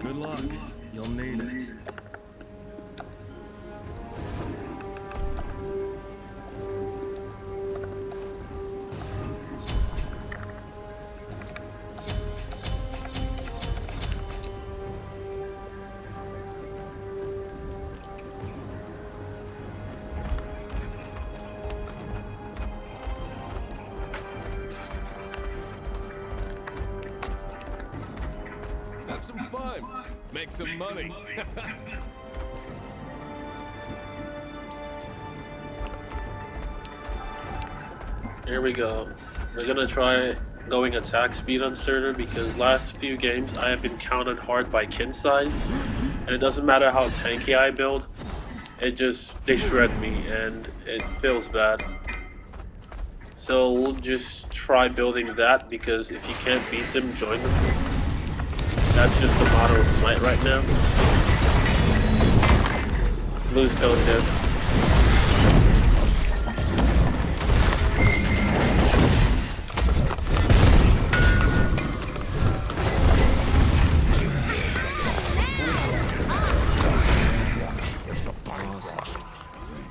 Good luck. You'll need it. Have some fun. Make some money. Here we go. We're gonna try going attack speed on Surtr because last few games I have been countered hard by Qin Sais, and it doesn't matter how tanky I build, they shred me and it feels bad. So we'll just try building that because if you can't beat them, join them. That's just the motto of Smite right now. Lose, don't live.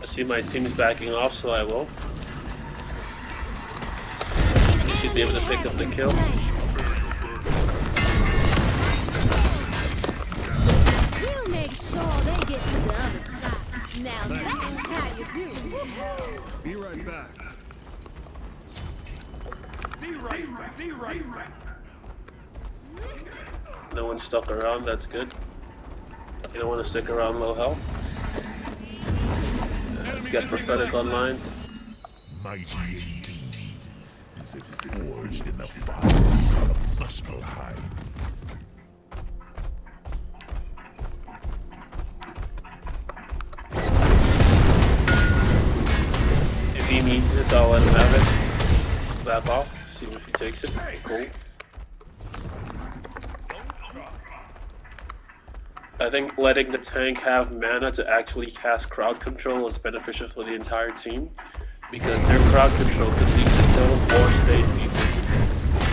I see my team's backing off, so I will. I should be able to pick up the kill. Now that's how you do. Be right back. Be right back. Be right back. No one stuck around, that's good. You don't want to stick around low health. Let's get Prophetic online. Mighty indeed, is it forged in the fires of Muspelheim. If he needs this, I'll let him have it. Back off, see if he takes it. Cool. I think letting the tank have mana to actually cast crowd control is beneficial for the entire team because their crowd control could lead to kills or stay people.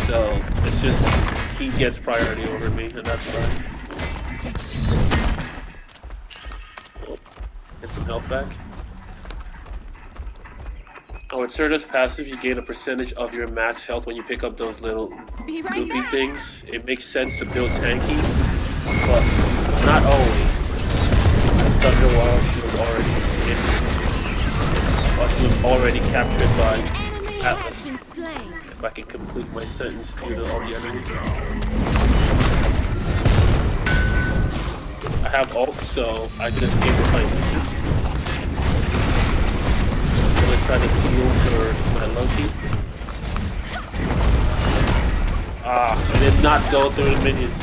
So it's just he gets priority over me, and that's fine. Oh, get some health back. Oh, with Surtr's passive, you gain a percentage of your max health when you pick up those little goopy things. It makes sense to build tanky, but not always. I started while she was already captured by Atlas. If I can complete my sentence to all the enemies. I have ult, so I can escape if I need to. I'm gonna try to heal for my Loki. Ah, I did not go through the minions.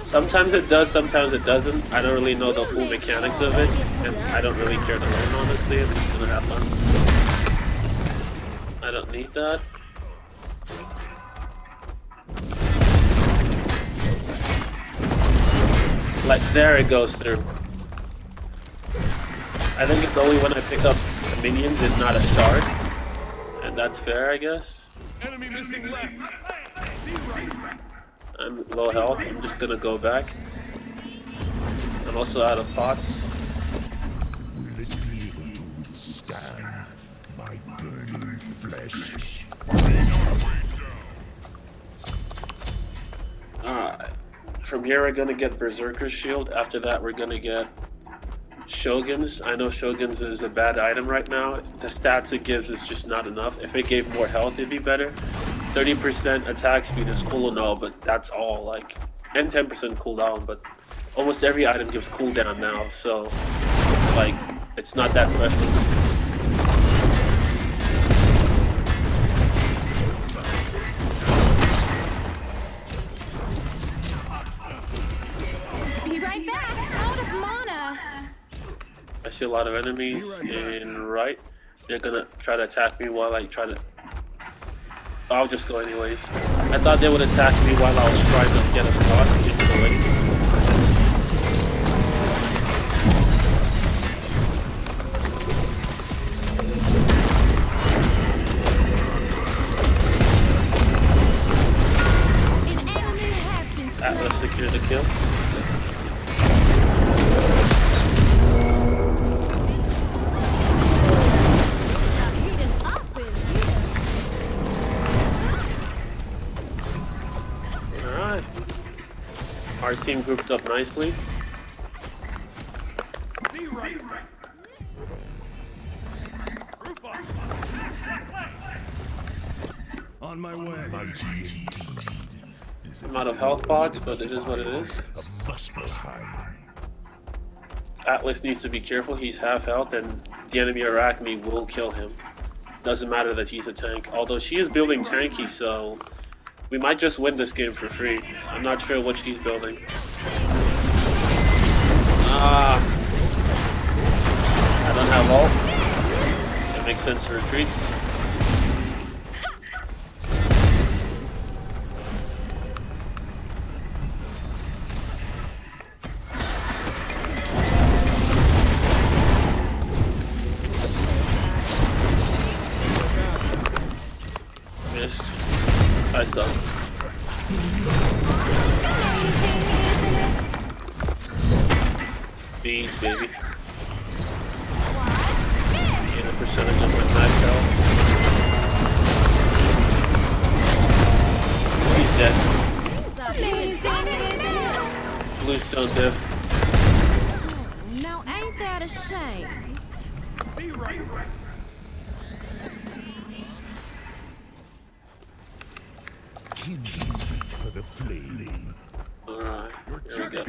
Sometimes it does, sometimes it doesn't. I don't really know the full mechanics of it, and I don't really care to learn, honestly. I'm just gonna have fun. I don't need that. Like, there it goes through. I think it's only when I pick up the minions and not a shard. And that's fair, I guess. Enemy missing left. Be right back. I'm low health, I'm just gonna go back. I'm also out of pots. Will it be able to withstand my burning flesh? Alright. From here we're gonna get Berserker's Shield. After that we're gonna get Shogun's. I know Shogun's is a bad item right now. The stats it gives is just not enough. If it gave more health it'd be better. 30% attack speed is cool and all, but that's all, like, and 10% cooldown, but almost every item gives cooldown now, so, like, it's not that special. Be right back. Out of mana. I see a lot of enemies in right. They're gonna try to attack me while I try to... I'll just go anyways. I thought they would attack me while I was trying to get across into the lane. An enemy has been Secure the kill. Alright. Our team grouped up nicely. Be right back. On my way. Mighty indeed is I'm out of health pots, but it is what it is. a Muspelheim. Atlas needs to be careful. He's half health, and the enemy Arachne will kill him. Doesn't matter that he's a tank. Although she is building tanky, so we might just win this game for free. I'm not sure what she's building. I don't have ult. It makes sense to retreat. Missed. I stunned. Beans, baby. Gain a percentage of my max health. He's dead. Blue stone diff. Now ain't that a shame? Be right back. Kindling for the flame. Alright, here we go.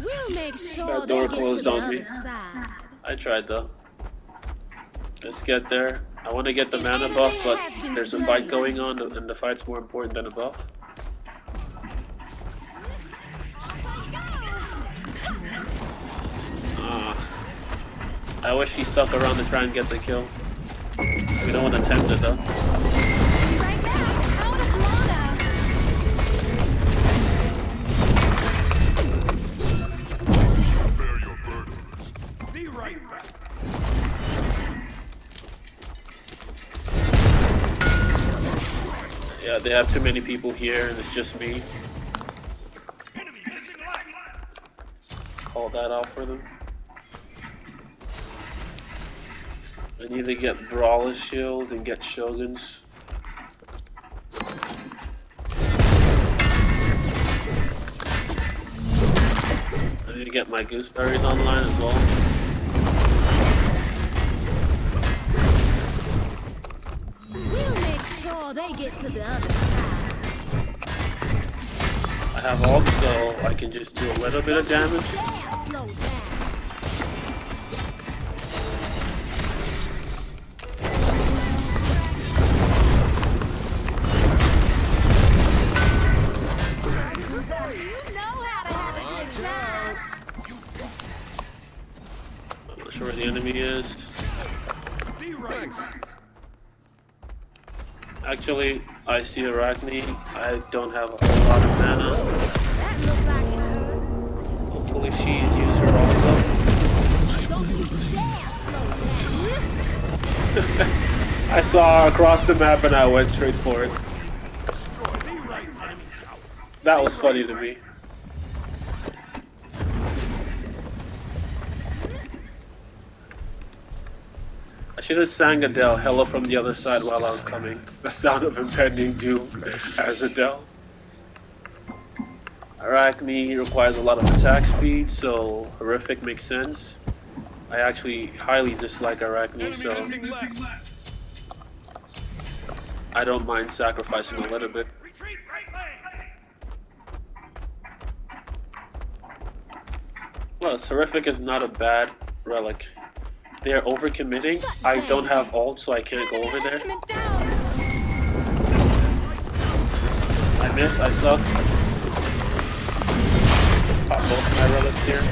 We'll make sure That they door get to closed the on other me. side. I tried though. Let's get there. I want to get the mana buff, but there's a fight going on, and the fight's more important than a buff. I wish he stuck around to try and get the kill. We don't want to tempt it though. Right back, out of mana. Bear your burdens. Be right back. Yeah, they have too many people here, and it's just me. Enemy missing light. Call that out for them. I need to get Brawler's Shield and get Shogun's. I need to get my gooseberries online as well. We'll make sure they get to the other side. I have ult, so I can just do a little bit of damage. Slow down. You know how to have a good time. I'm not sure where the enemy is. Be right Thanks. back. Actually, I see Arachne. I don't have a whole lot of mana. That looks like it hurt. Hopefully she's used her ult up. Don't you dare slow down. I saw her across the map and I went straight for it. Be right back. That was funny to me. I should have sang Adele, Hello from the Other Side while I was coming. The sound of impending doom as Adele. Arachne requires a lot of attack speed, so Horrific makes sense. I actually highly dislike Arachne, Enemy so missing left. I don't mind sacrificing a little bit. Retreat right lane. Plus, Horrific is not a bad relic. They are overcommitting. I don't have ult, so I can't go over there. Ultimate down. I miss, I suck. Pop both my relics here.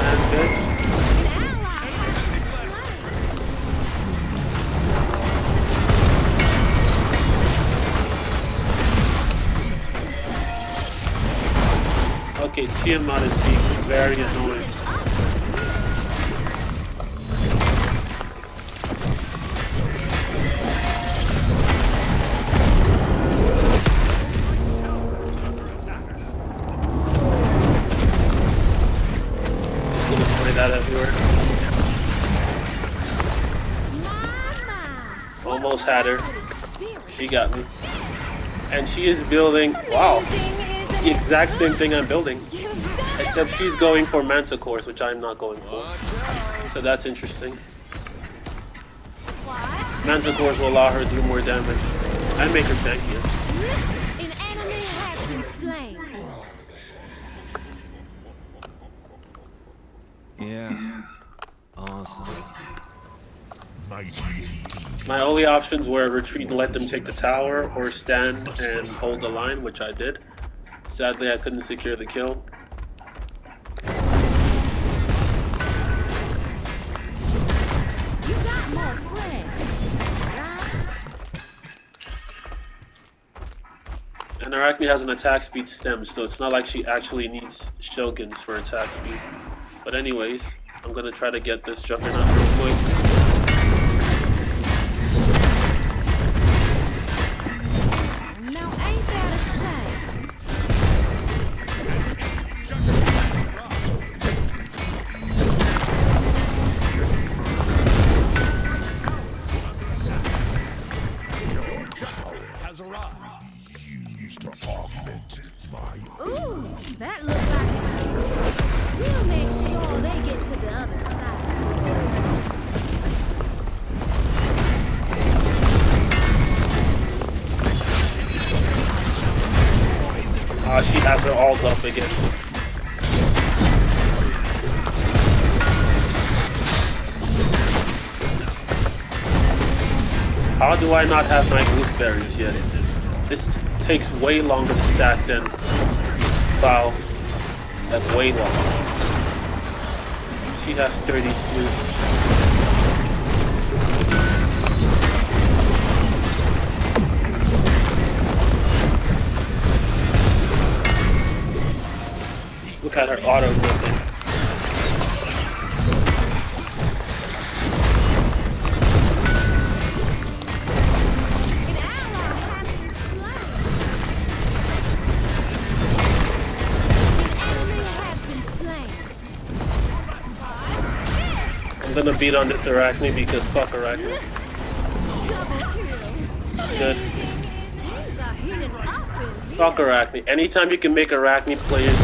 And good. Okay, Tiamat is being very annoying. Almost had her. She got me. And she is building, wow, the exact same thing I'm building. Except she's going for Manticores, which I'm not going for. So that's interesting. Manticores will allow her to do more damage and make her tankier. An enemy has been slain. Yeah. Awesome. My only options were retreat and let them take the tower, or stand and hold the line, which I did. Sadly, I couldn't secure the kill. You got more friends. And Arachne has an attack speed stem, so it's not like she actually needs Shoguns for attack speed. But anyways, I'm gonna try to get this Juggernaut real quick. Now ain't that a shame? Has arrived. Used to augment my Ooh, that looks like we'll make sure they get to the other side. She has her ult up again. How do I not have my gooseberries yet? This takes way longer to stack than Foul. Like way longer. She has 32. Look at her auto whipping. An ally has been slain. An enemy has been slain. I'm gonna beat on this Arachne because fuck Arachne. Good. Things are heating up in here. Fuck Arachne. Anytime you can make Arachne players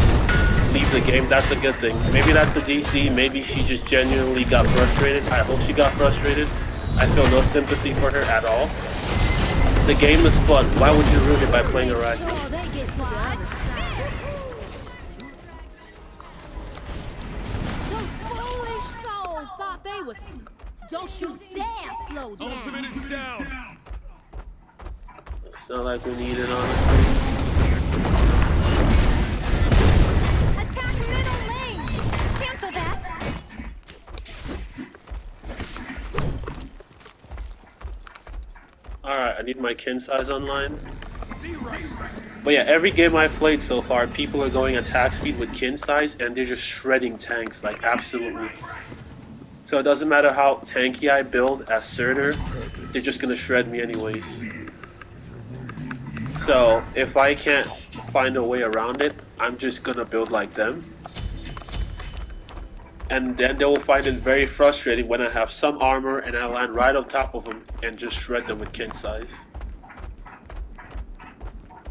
leave the game, that's a good thing. Maybe that's the DC, maybe she just genuinely got frustrated. I hope she got frustrated. I feel no sympathy for her at all. The game is fun. Why would you ruin it by playing Arachne? Sure they get to the other side. Those foolish souls thought they was. Don't you dare slow down. Ultimate is down. It's not like we need it, honestly. Attack middle lane. Cancel that. Alright, I need my Qin Sais online. Be right. But yeah, every game I've played so far, people are going attack speed with Qin Sais and they're just shredding tanks, like absolutely. So it doesn't matter how tanky I build as Surtr, they're just gonna shred me anyways. So if I can't find a way around it, I'm just gonna build like them. And then they will find it very frustrating when I have some armor and I land right on top of them and just shred them with Qin Sais.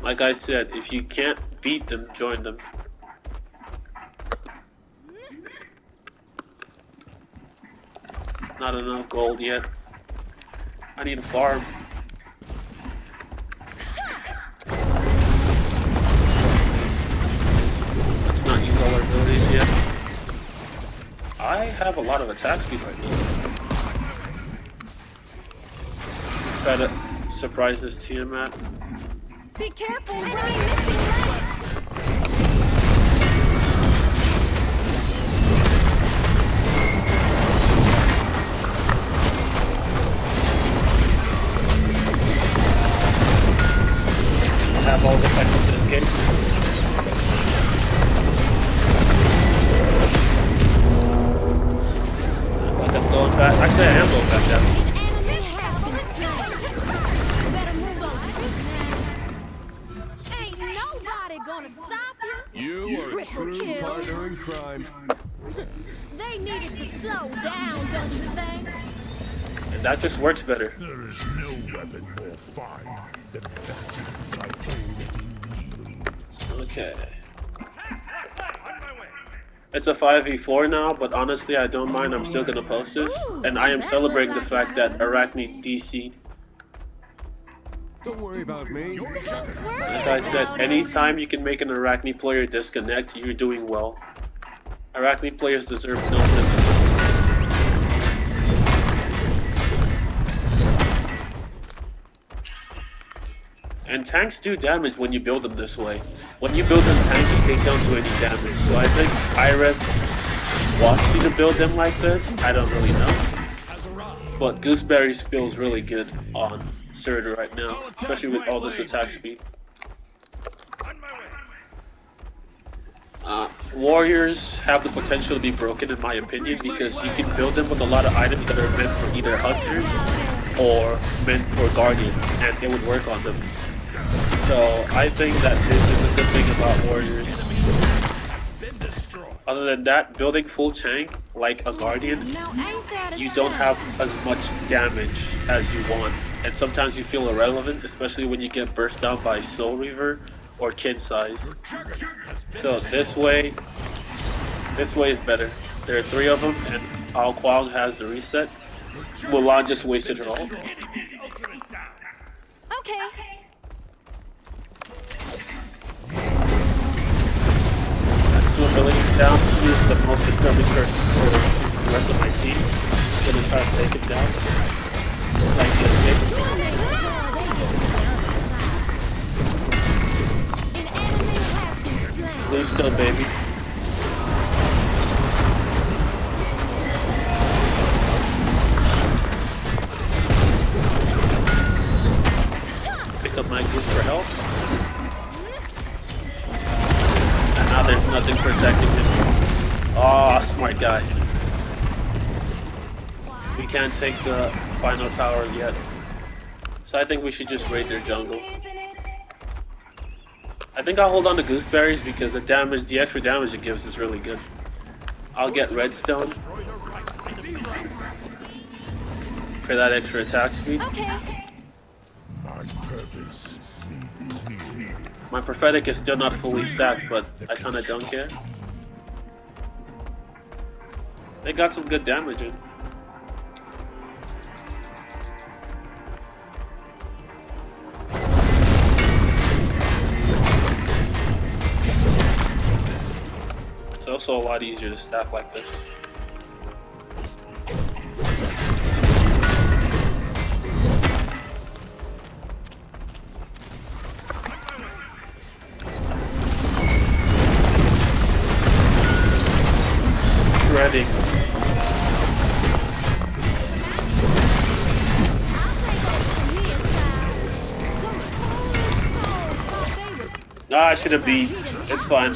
Like I said, if you can't beat them, join them. Not enough gold yet. I need a farm. Let's not use all our abilities yet. I have a lot of attack speed right now. Try to surprise this Tiamat. Be careful, enemy missing lane. I have all the effects to this game. Like I'm going back. Actually, I am going back down. Enemy has been slain. Better move those bricks now. Ain't nobody gonna stop you. You are a Triple true kill. partner in crime. They needed to slow down, don't you think? And that just works better. There is no weapon more fine than that which I already wield. Okay. It's a 5v4 now, but honestly, I don't mind. I'm still gonna post this, and I am celebrating the fact that Arachne DC'd. Don't worry about me. Like I said, anytime you can make an Arachne player disconnect, you're doing well. Arachne players deserve no limit. And tanks do damage when you build them this way. When you build them tanky, they don't do any damage. So I think Iris wants you to build them like this. I don't really know. But Gooseberries feels really good on Surtr right now, especially with all this attack speed. Warriors have the potential to be broken in my opinion because you can build them with a lot of items that are meant for either hunters or meant for guardians, and it would work on them. So I think that this is a good thing about warriors. Other than that, building full tank like a guardian, you don't have as much damage as you want, and sometimes you feel irrelevant, especially when you get burst down by Soul Reaver or Qin Sais. So this way is better. There are 3 of them, and Ao Kwang has the reset. Mulan just wasted her ult. Okay. Two abilities down. He is the most disturbing person for the rest of my team. Gonna try to take him down. Just like the escape. Please go, baby. Pick up my group for help. And now there's nothing protecting him. Oh, smart guy. We can't take the final tower yet. So I think we should just raid their jungle. I think I'll hold on to Gooseberries because the extra damage it gives is really good. I'll get redstone for that extra attack speed. My prophetic is still not fully stacked, but I kinda don't care. They got some good damage in. It's also a lot easier to stack like this. Ready. Ah, I should have beat. It's fine.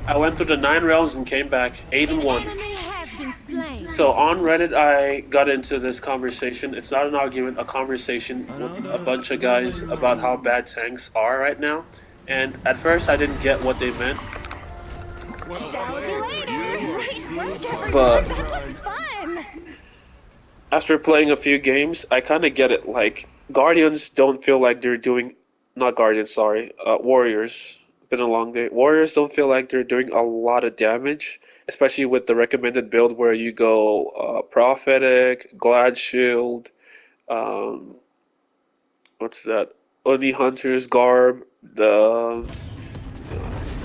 I went through the 9 realms and came back 8-1. So on Reddit, I got into this conversation. It's not an argument, a conversation with a bunch of guys about how bad tanks are right now. And at first, I didn't get what they meant. But after playing a few games, I kind of get it. Like, Guardians don't feel like they're doing... Not Guardians, sorry. Warriors. Been a long day. Warriors don't feel like they're doing a lot of damage, especially with the recommended build where you go Prophetic, Glad Shield, what's that? Oni Hunter's Garb, the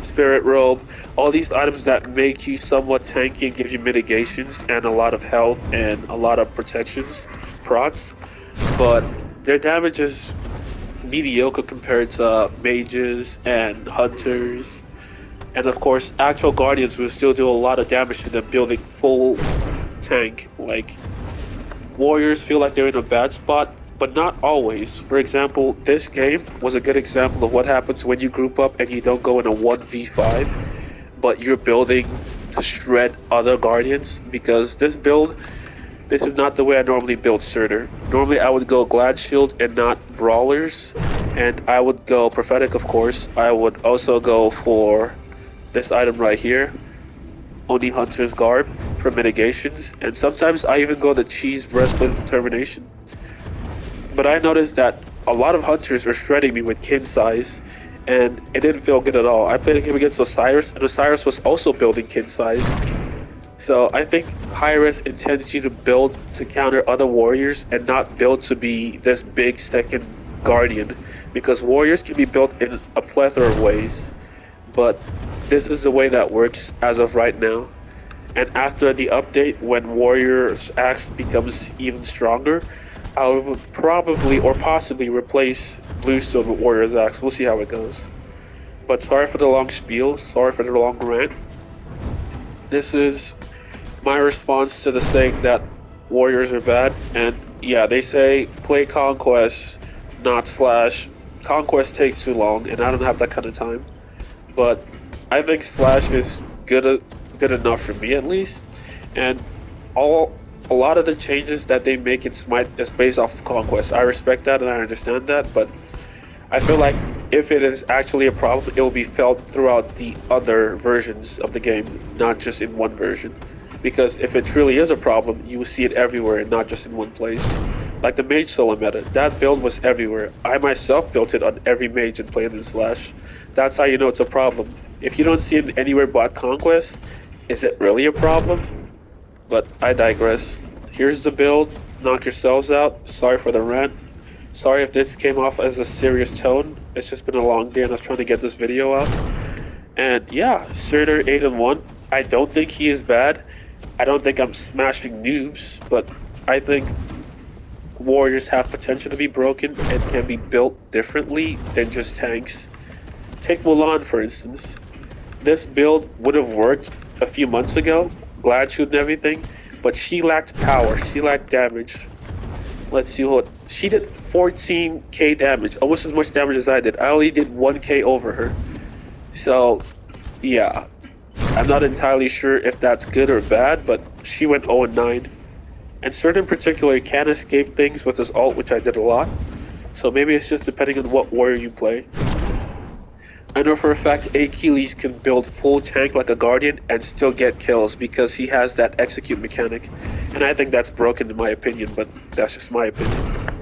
Spirit Robe, all these items that make you somewhat tanky and give you mitigations and a lot of health and a lot of protections, procs, but their damage is mediocre compared to mages and hunters, and of course actual guardians will still do a lot of damage to them building full tank. Like, warriors feel like they're in a bad spot, but not always. For example, this game was a good example of what happens when you group up and you don't go in a 1v5, but you're building to shred other guardians, because this is not the way I normally build Surtr. Normally I would go Glad Shield and not Brawlers, and I would go Prophetic, of course. I would also go for this item right here, Oni Hunter's Garb, for mitigations, and sometimes I even go the Cheese Breastplate of Determination. But I noticed that a lot of hunters were shredding me with Qin Sais, and it didn't feel good at all. I played a game against Osiris, and Osiris was also building Qin Sais. So I think Hi-Res intends you to build to counter other warriors and not build to be this big second guardian, because warriors can be built in a plethora of ways, but this is the way that works as of right now. And after the update, when Warrior's Axe becomes even stronger, I will probably or possibly replace Bluestone with Warrior's Axe. We'll see how it goes. But sorry for the long spiel, sorry for the long rant. This is my response to the saying that Warriors are bad. And yeah, they say play Conquest, not Slash. Conquest takes too long, and I don't have that kind of time. But I think Slash is good enough for me at least. And a lot of the changes that they make in Smite is based off of Conquest. I respect that and I understand that, but I feel like if it is actually a problem, it will be felt throughout the other versions of the game, not just in one version. Because if it truly is a problem, you will see it everywhere and not just in one place. Like the Mage solo meta, that build was everywhere. I myself built it on every mage and played in Slash. That's how you know it's a problem. If you don't see it anywhere but Conquest, is it really a problem? But I digress. Here's the build. Knock yourselves out. Sorry for the rant. Sorry if this came off as a serious tone. It's just been a long day and I was trying to get this video out. And yeah, Surtr 8-1. I don't think he is bad. I don't think I'm smashing noobs, but I think warriors have potential to be broken and can be built differently than just tanks. Take Mulan for instance. This build would have worked a few months ago, glad shoot and everything, but she lacked power, she lacked damage. Let's see what she did. 14k damage, almost as much damage as I did. I only did 1k over her. So yeah, I'm not entirely sure if that's good or bad, but she went 0-9. And Surtr in particular can escape things with his ult, which I did a lot. So maybe it's just depending on what warrior you play. I know for a fact Achilles can build full tank like a guardian and still get kills because he has that execute mechanic. And I think that's broken in my opinion, but that's just my opinion.